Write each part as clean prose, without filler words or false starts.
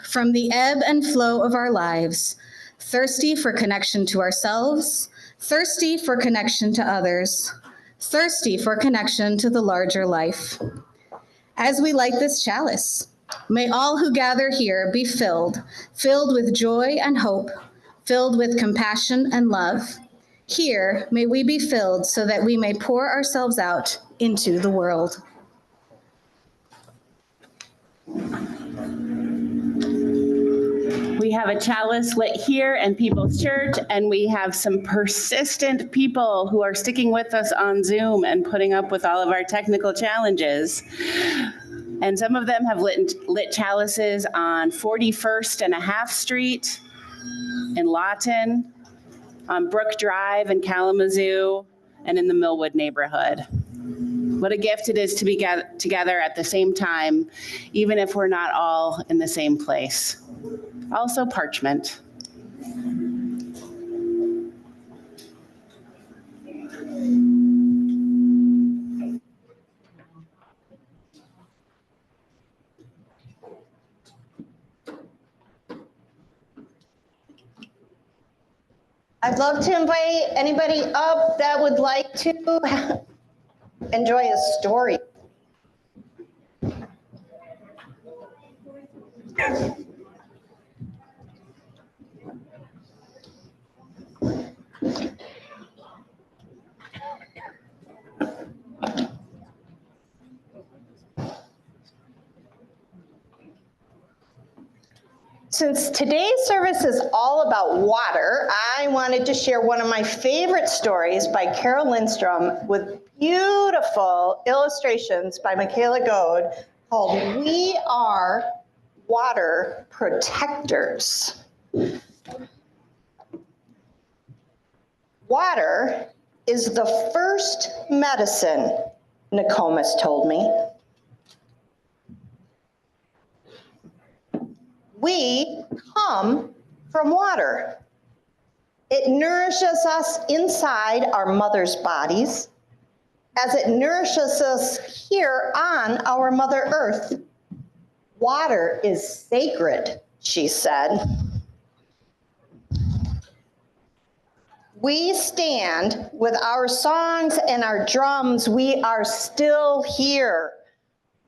from the ebb and flow of our lives, thirsty for connection to ourselves, thirsty for connection to others, thirsty for connection to the larger life. As we light this chalice, may all who gather here be filled with joy and hope, filled with compassion and love. Here, may we be filled so that we may pour ourselves out into the world. We have a chalice lit here in People's Church, and we have some persistent people who are sticking with us on Zoom and putting up with all of our technical challenges. And some of them have lit chalices on 41st and a Half Street in Lawton, on Brook Drive in Kalamazoo, and in the Millwood neighborhood. What a gift it is to be together at the same time, even if we're not all in the same place. Also parchment. I'd love to invite anybody up that would like to enjoy a story. Since today's service is all about water, I wanted to share one of my favorite stories by Carol Lindstrom with beautiful illustrations by Michaela Goad called We Are Water Protectors. Water is the first medicine, Nokomis told me. We come from water. It nourishes us inside our mother's bodies as it nourishes us here on our Mother Earth. Water is sacred, she said. We stand with our songs and our drums. We are still here.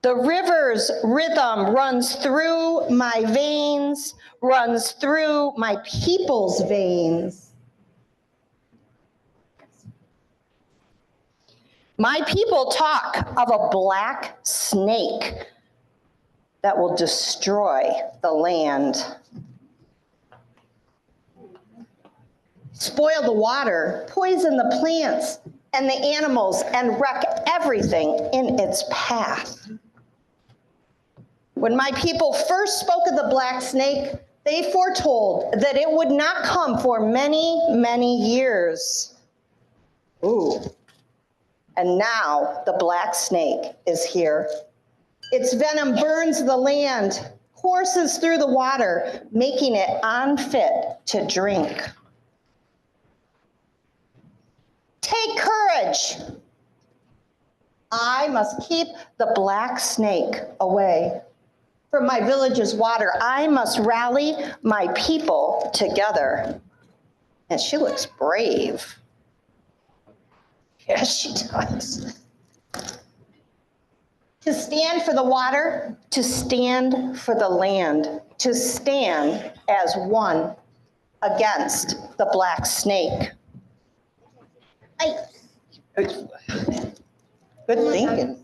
The river's rhythm runs through my veins, runs through my people's veins. My people talk of a black snake that will destroy the land, spoil the water, poison the plants and the animals, and wreck everything in its path. When my people first spoke of the black snake, they foretold that it would not come for many, many years. Ooh. And now the black snake is here. Its venom burns the land, courses through the water, making it unfit to drink. Take courage. I must keep the black snake away. From my village's water, I must rally my people together. And she looks brave. Yes, she does. To stand for the water, to stand for the land, to stand as one against the black snake. Good thinking.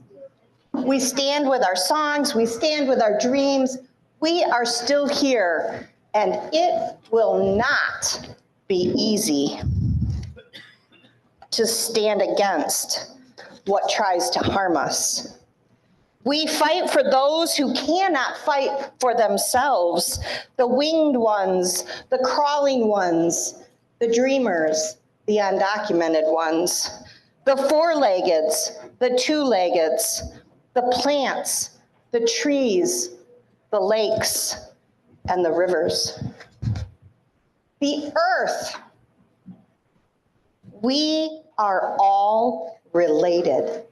We stand with our songs, we stand with our dreams. We are still here, and it will not be easy to stand against what tries to harm us. We fight for those who cannot fight for themselves, the winged ones, the crawling ones, the dreamers, the undocumented ones, the four-leggeds, the two-leggeds, the plants, the trees, the lakes, and the rivers. The earth. We are all related.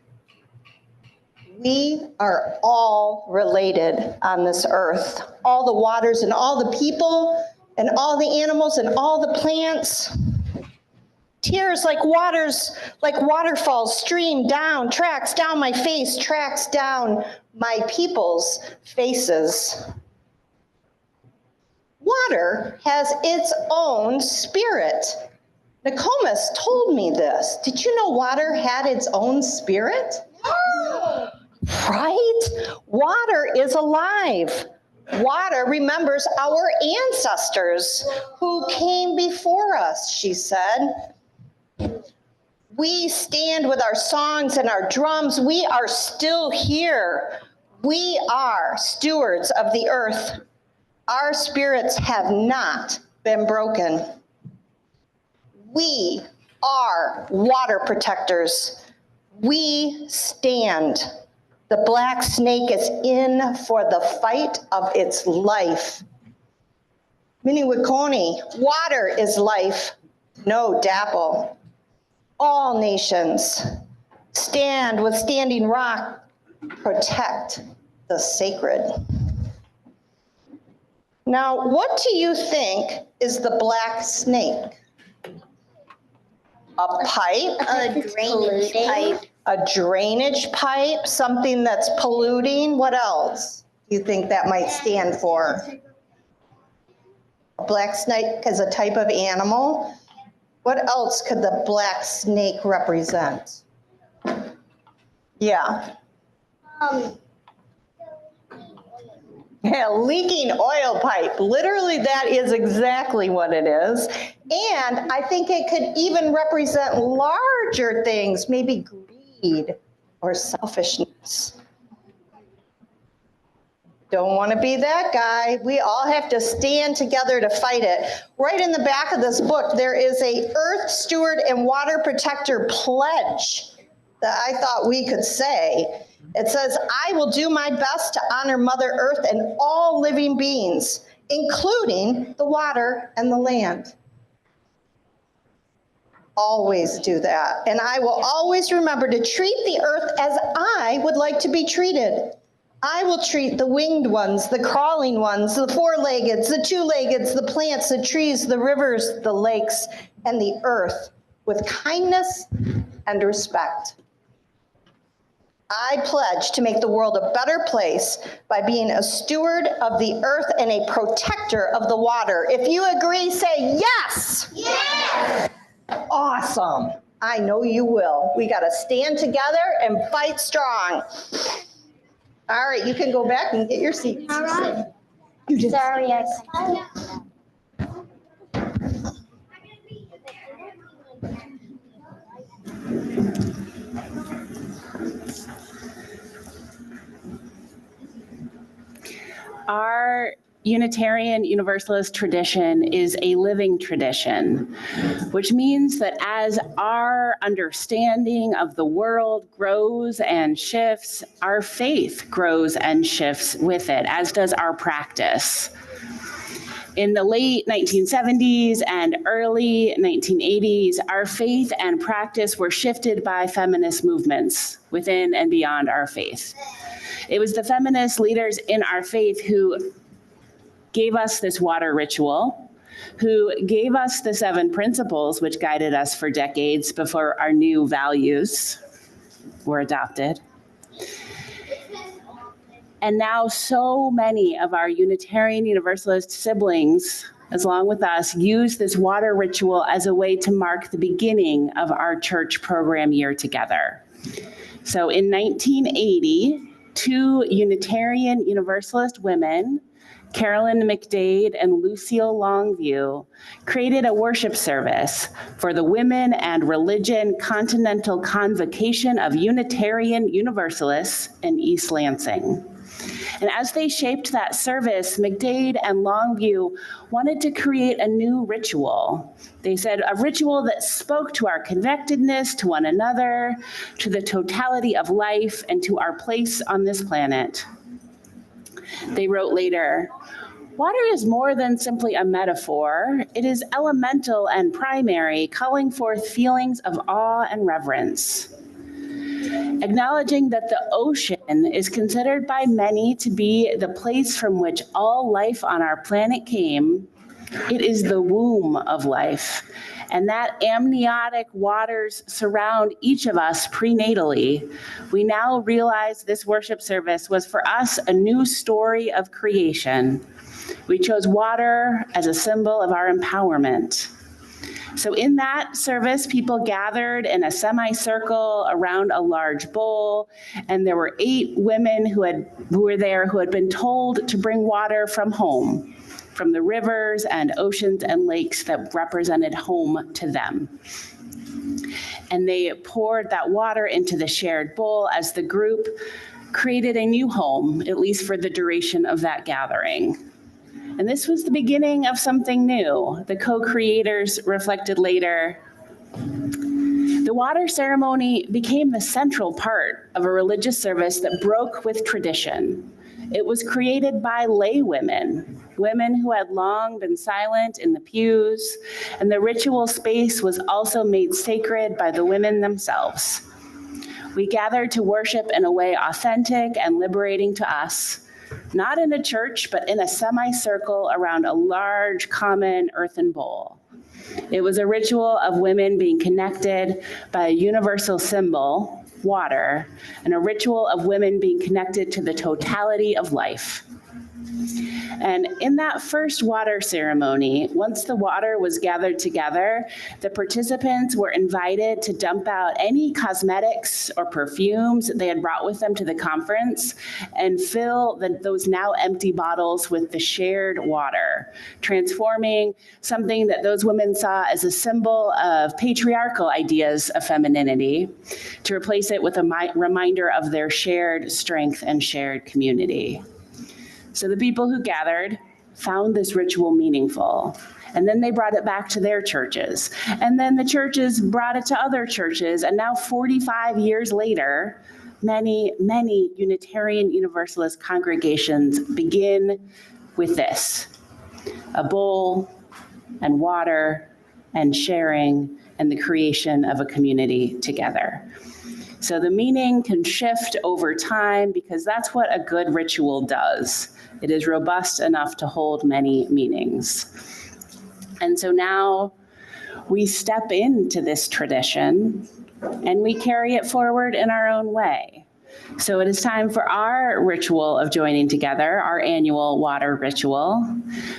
We are all related on this earth. All the waters and all the people and all the animals and all the plants. Tears like waterfalls stream down, tracks down my face, tracks down my people's faces. Water has its own spirit. Nicomas told me this. Did you know water had its own spirit? No. Right? Water is alive. Water remembers our ancestors who came before us, she said. We stand with our songs and our drums. We are still here. We are stewards of the earth. Our spirits have not been broken. We are water protectors. We stand. The black snake is in for the fight of its life. Miniwikoni, water is life, no dapple. All nations stand with Standing Rock, protect the sacred. Now, what do you think is the black snake? A pipe? A drainage pipe. A drainage pipe, something that's polluting. What else do you think that might stand for? A black snake is a type of animal. What else could the black snake represent? Yeah. Yeah, leaking oil pipe. Literally, that is exactly what it is. And I think it could even represent larger things, maybe greed or selfishness. Don't want to be that guy. We all have to stand together to fight it. Right in the back of this book, there is a Earth Steward and Water Protector pledge that I thought we could say. It says, I will do my best to honor Mother Earth and all living beings, including the water and the land. Always do that. And I will always remember to treat the earth as I would like to be treated. I will treat the winged ones, the crawling ones, the four-leggeds, the two-leggeds, the plants, the trees, the rivers, the lakes, and the earth with kindness and respect. I pledge to make the world a better place by being a steward of the earth and a protector of the water. If you agree, say yes. Yes. Awesome. I know you will. We got to stand together and fight strong. All right, you can go back and get your seats. All right. You just Sorry, Our Unitarian Universalist tradition is a living tradition, which means that as our understanding of the world grows and shifts, our faith grows and shifts with it, as does our practice. In the late 1970s and early 1980s, our faith and practice were shifted by feminist movements within and beyond our faith. It was the feminist leaders in our faith who gave us this water ritual, who gave us the 7 principles which guided us for decades before our new values were adopted. And now so many of our Unitarian Universalist siblings, along with us, use this water ritual as a way to mark the beginning of our church program year together. So in 1980, 2 Unitarian Universalist women, Carolyn McDade and Lucille Longview, created a worship service for the Women and Religion Continental Convocation of Unitarian Universalists in East Lansing. And as they shaped that service, McDade and Longview wanted to create a new ritual. They said a ritual that spoke to our connectedness to one another, to the totality of life, and to our place on this planet. They wrote later, water is more than simply a metaphor. It is elemental and primary, calling forth feelings of awe and reverence. Acknowledging that the ocean is considered by many to be the place from which all life on our planet came. It is the womb of life, and that amniotic waters surround each of us prenatally. We now realize this worship service was for us a new story of creation. We chose water as a symbol of our empowerment. So in that service, people gathered in a semicircle around a large bowl, and there were 8 women who were there who had been told to bring water from home, from the rivers and oceans and lakes that represented home to them. And they poured that water into the shared bowl as the group created a new home, at least for the duration of that gathering. And this was the beginning of something new. The co-creators reflected later. The water ceremony became the central part of a religious service that broke with tradition. It was created by lay women, women who had long been silent in the pews, and the ritual space was also made sacred by the women themselves. We gathered to worship in a way authentic and liberating to us, not in a church, but in a semicircle around a large common earthen bowl. It was a ritual of women being connected by a universal symbol, water, and a ritual of women being connected to the totality of life. And in that first water ceremony, once the water was gathered together, the participants were invited to dump out any cosmetics or perfumes they had brought with them to the conference and fill those now empty bottles with the shared water, transforming something that those women saw as a symbol of patriarchal ideas of femininity to replace it with a reminder of their shared strength and shared community. So the people who gathered found this ritual meaningful, and then they brought it back to their churches. And then the churches brought it to other churches, and now 45 years later, many Unitarian Universalist congregations begin with this: a bowl and water and sharing and the creation of a community together. So the meaning can shift over time because that's what a good ritual does. It is robust enough to hold many meanings. And so now we step into this tradition and we carry it forward in our own way. So it is time for our ritual of joining together, our annual water ritual.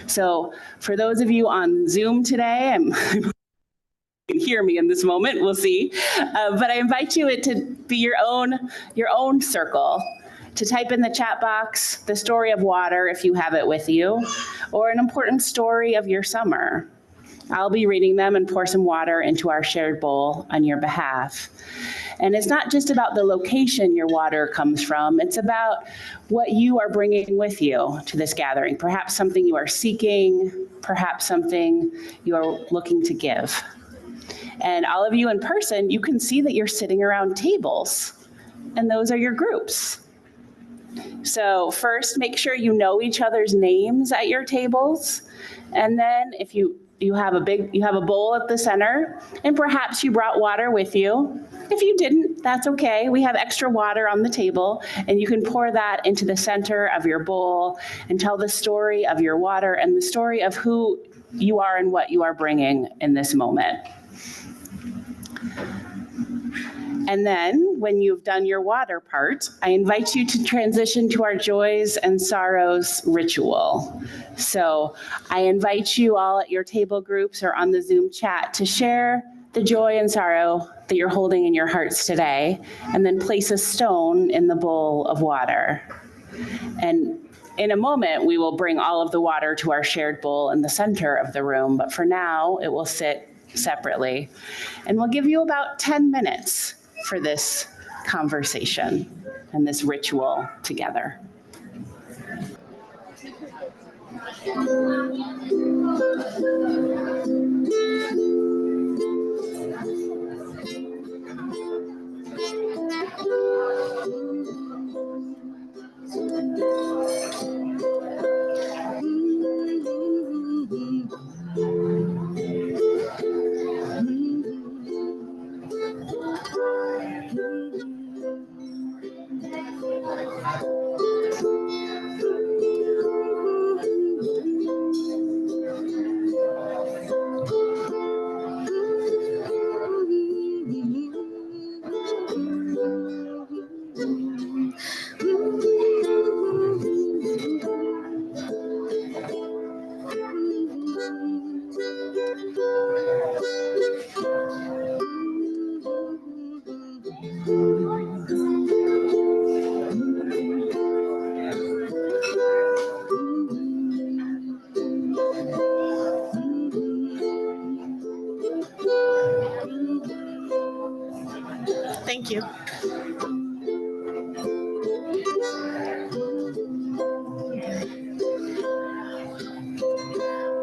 So for those of you on Zoom today, you can hear me in this moment, we'll see. But I invite you to be your own circle, to type in the chat box the story of water if you have it with you, or an important story of your summer. I'll be reading them and pour some water into our shared bowl on your behalf. And it's not just about the location your water comes from, it's about what you are bringing with you to this gathering. Perhaps something you are seeking, perhaps something you are looking to give. And all of you in person, you can see that you're sitting around tables, and those are your groups. So first, make sure you know each other's names at your tables. And then if you have a bowl at the center, and perhaps you brought water with you. If you didn't, that's okay. We have extra water on the table, and you can pour that into the center of your bowl and tell the story of your water and the story of who you are and what you are bringing in this moment. And then when you've done your water part, I invite you to transition to our joys and sorrows ritual. So I invite you all at your table groups or on the Zoom chat to share the joy and sorrow that you're holding in your hearts today, and then place a stone in the bowl of water. And in a moment, we will bring all of the water to our shared bowl in the center of the room, but for now, it will sit separately. And we'll give you about 10 minutes for this conversation and this ritual together. Thank you.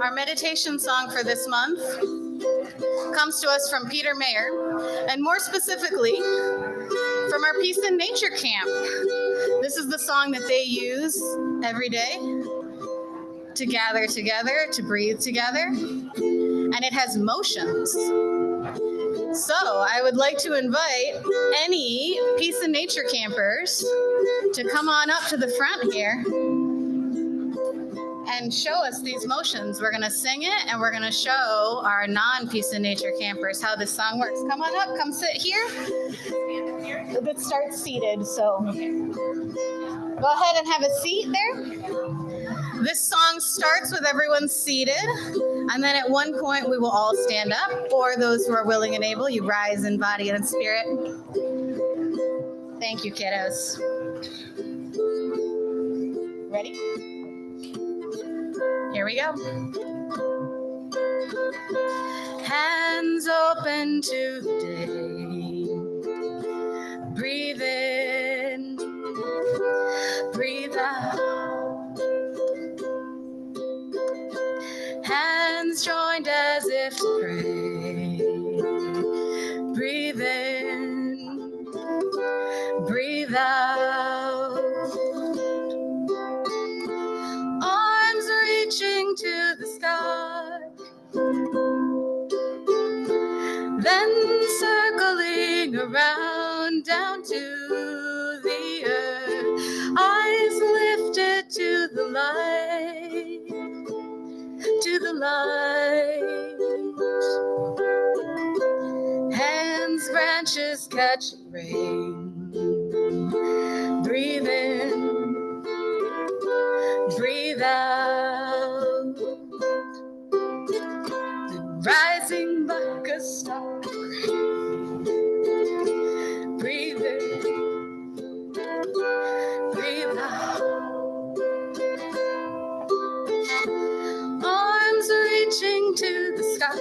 Our meditation song for this month comes to us from Peter Mayer, and more specifically, from our Peace in Nature camp. This is the song that they use every day to gather together, to breathe together, and it has motions. So I would like to invite any Peace in Nature campers to come on up to the front here and show us these motions. We're gonna sing it and we're gonna show our non-Peace in Nature campers how this song works. Come on up, come sit here. It starts seated, so go ahead and have a seat there. This song starts with everyone seated, and then at one point we will all stand up, or those who are willing and able, you rise in body and in spirit. Thank you, kiddos. Ready? Here we go. Hands open to the day. Breathe in, breathe out. Hands joined as if to pray. Breathe in, breathe out. Arms reaching to the sky. Then circling around down to the earth. Eyes lifted to the light. To the light. Hands, branches catching rain. Breathe in, breathe out. Rising like a star. Breathe in, breathe out. Arms reaching to the sky.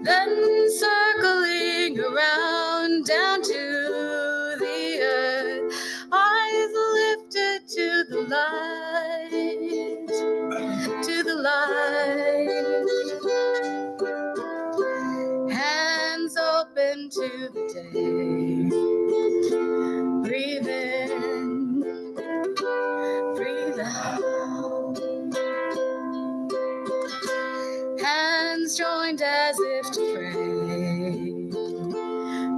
Then circling around down to the earth. Eyes lifted to the light. To the light. Hands open to the day. Breathe in, breathe out. Hands joined as if to pray.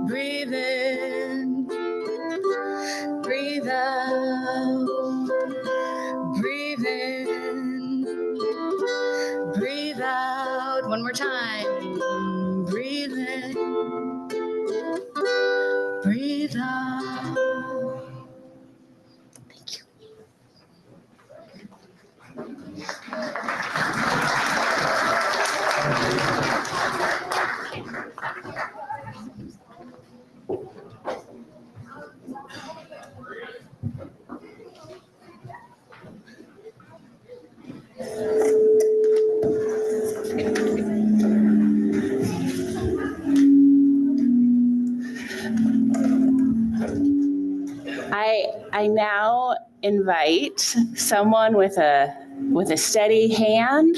Breathe in, breathe out. Breathe in, breathe out. One more time. Breathe in, breathe out. Thank you. I now invite someone with a steady hand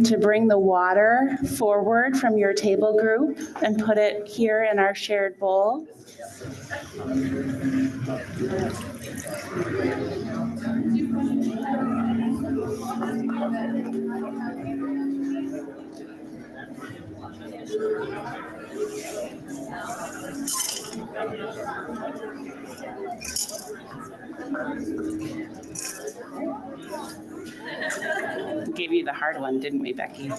to bring the water forward from your table group and put it here in our shared bowl. Gave you the hard one, didn't we, Becky?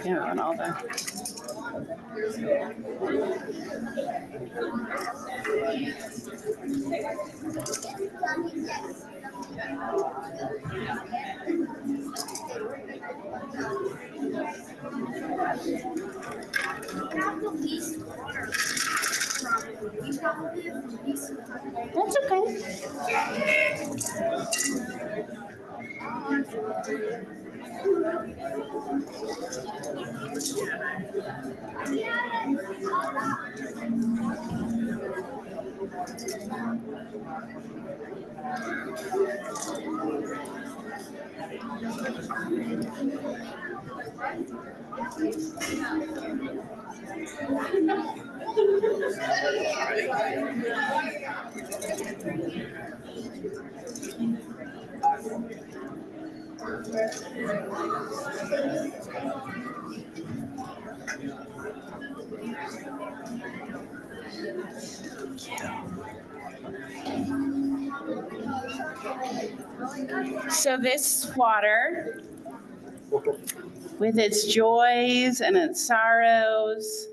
Yeah, and all the. That's okay. So this water, with its joys and its sorrows,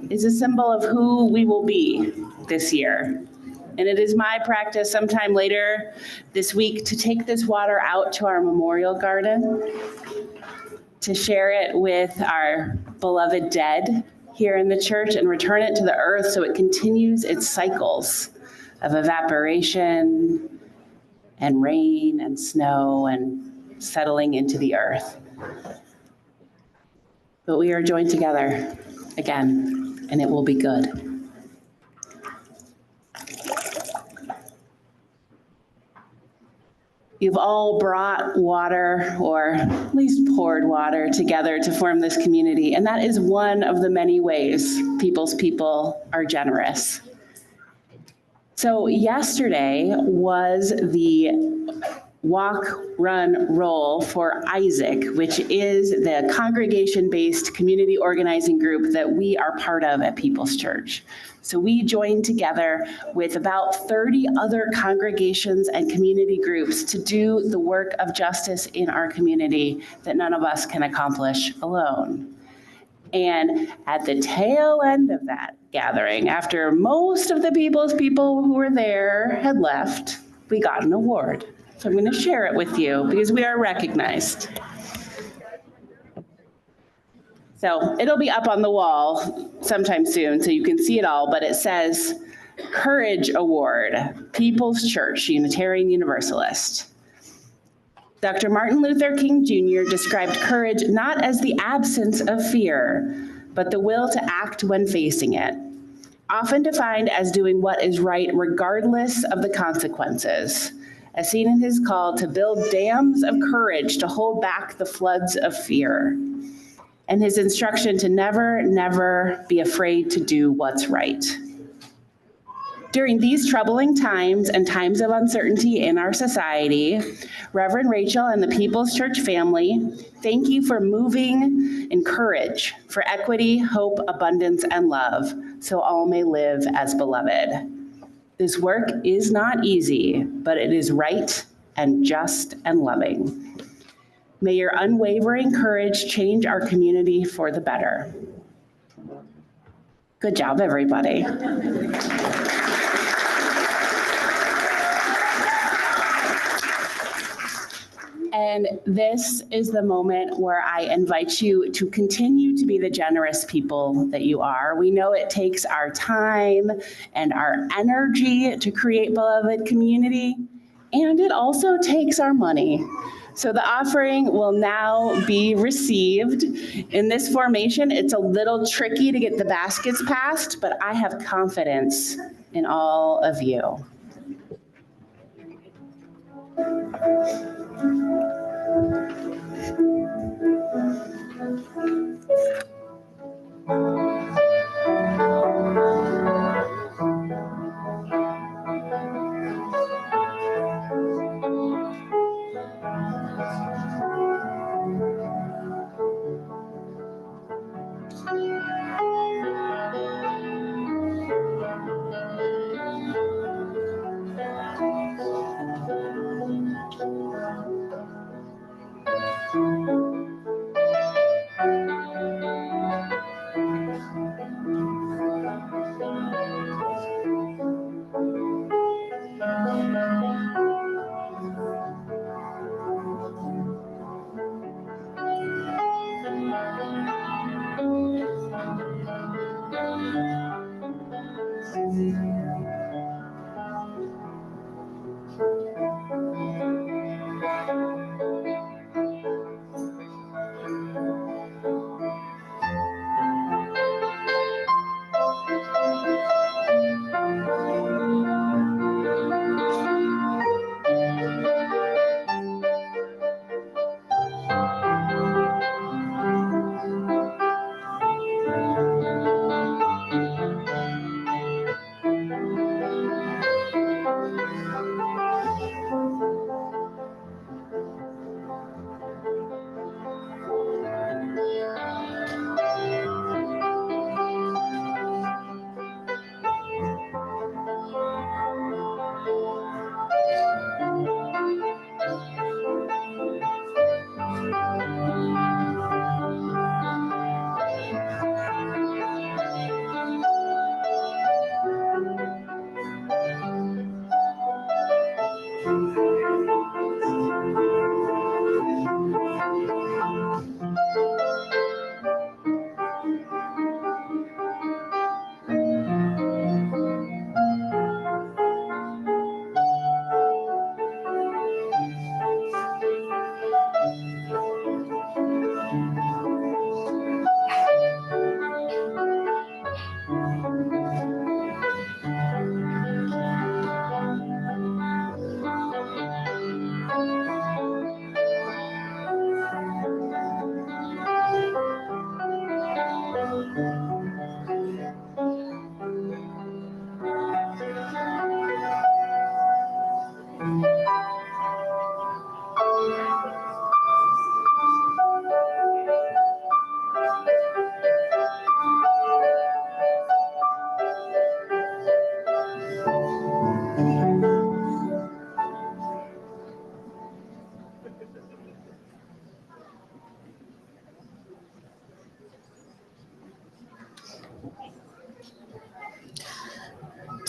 is a symbol of who we will be this year. And it is my practice sometime later this week to take this water out to our memorial garden, to share it with our beloved dead here in the church and return it to the earth so it continues its cycles of evaporation and rain and snow and settling into the earth. But we are joined together again, and it will be good. You've all brought water, or at least poured water, together to form this community, and that is one of the many ways People's People are generous. So yesterday was the walk, run, roll for Isaac, which is the congregation-based community organizing group that we are part of at People's Church. So we joined together with about 30 other congregations and community groups to do the work of justice in our community that none of us can accomplish alone. And at the tail end of that gathering, after most of the People's People who were there had left, we got an award. So I'm going to share it with you because we are recognized. So it'll be up on the wall sometime soon so you can see it all, but it says Courage Award, People's Church, Unitarian Universalist. Dr. Martin Luther King Jr. described courage not as the absence of fear, but the will to act when facing it, often defined as doing what is right regardless of the consequences, as seen in his call to build dams of courage to hold back the floods of fear, and his instruction to never, never be afraid to do what's right. During these troubling times and times of uncertainty in our society, Reverend Rachel and the People's Church family, thank you for moving in courage for equity, hope, abundance, and love, so all may live as beloved. This work is not easy, but it is right and just and loving. May your unwavering courage change our community for the better. Good job, everybody. And this is the moment where I invite you to continue to be the generous people that you are. We know it takes our time and our energy to create beloved community, and it also takes our money. So the offering will now be received. In this formation, it's a little tricky to get the baskets passed, but I have confidence in all of you.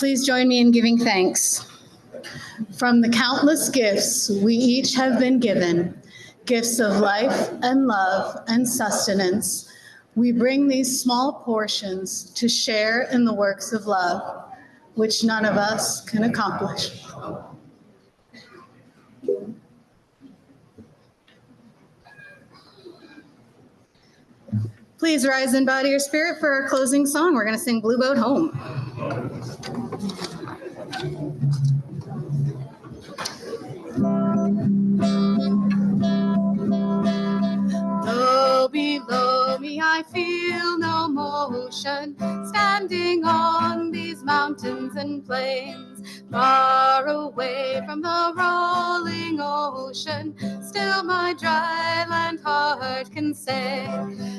Please join me in giving thanks. From the countless gifts we each have been given, gifts of life and love and sustenance, we bring these small portions to share in the works of love, which none of us can accomplish. Please rise in body or spirit for our closing song. We're going to sing Blue Boat Home. Low below me, I feel no motion, standing on these mountains and plains, far away from the rolling ocean. Still my dry land heart can say,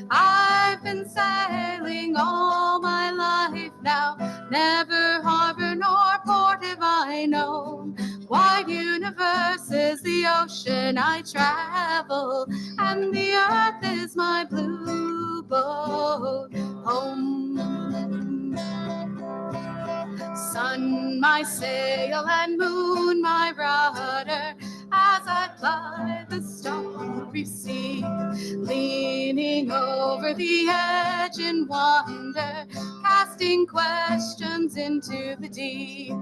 I've been sailing all my life now, never harbor nor port have I known. Wide universe is the ocean I travel, and the earth is my blue boat home. Sun, my sail, and moon, my rudder, as I ply the starry sea, leaning over the edge in wonder, casting questions into the deep.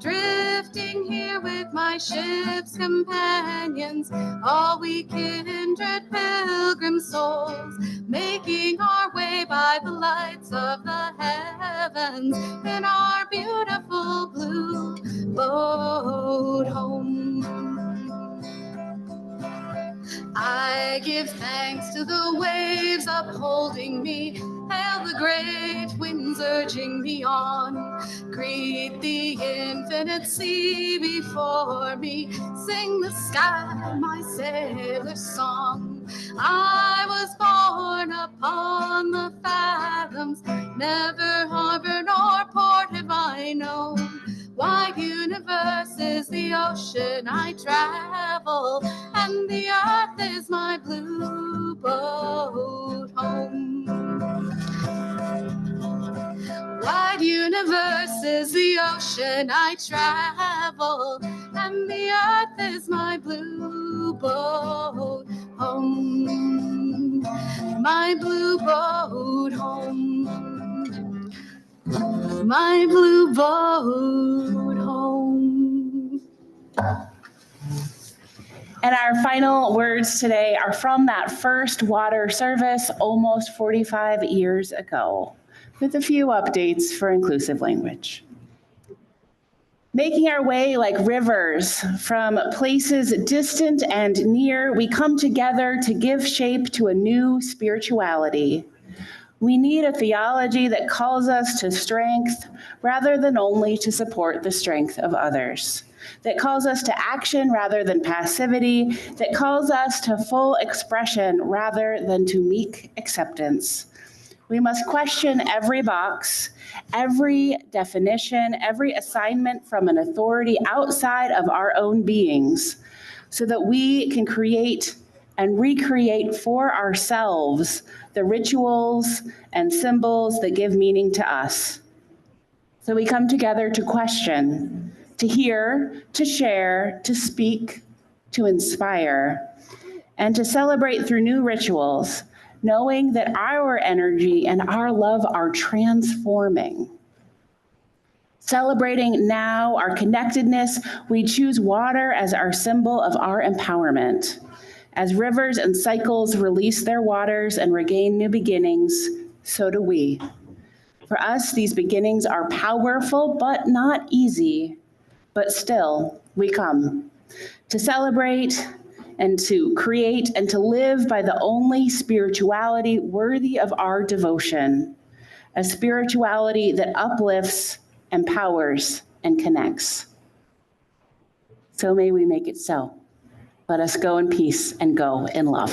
Drifting here with my ship's companions, all we kindred pilgrim souls, making our way by the lights of the heavens in our beautiful blue boat home. I give thanks to the waves upholding me, hail the great winds urging me on, greet the infinite sea before me, sing the sky my sailor's song. I was born upon the fathoms, never harbor nor port have I known. Wide universe is the ocean I travel, and the earth is my blue boat home. Wide universe is the ocean I travel, and the earth is my blue boat home. My blue boat home. My blue boat home. And our final words today are from that first water service almost 45 years ago, with a few updates for inclusive language. Making our way like rivers from places distant and near, we come together to give shape to a new spirituality. We need a theology that calls us to strength rather than only to support the strength of others, that calls us to action rather than passivity, that calls us to full expression rather than to meek acceptance. We must question every box, every definition, every assignment from an authority outside of our own beings, so that we can create and recreate for ourselves the rituals and symbols that give meaning to us. So we come together to question, to hear, to share, to speak, to inspire, and to celebrate through new rituals, knowing that our energy and our love are transforming. Celebrating now our connectedness, we choose water as our symbol of our empowerment. As rivers and cycles release their waters and regain new beginnings, so do we. For us, these beginnings are powerful, but not easy. But still, we come to celebrate and to create and to live by the only spirituality worthy of our devotion, a spirituality that uplifts, empowers, and connects. So may we make it so. Let us go in peace and go in love.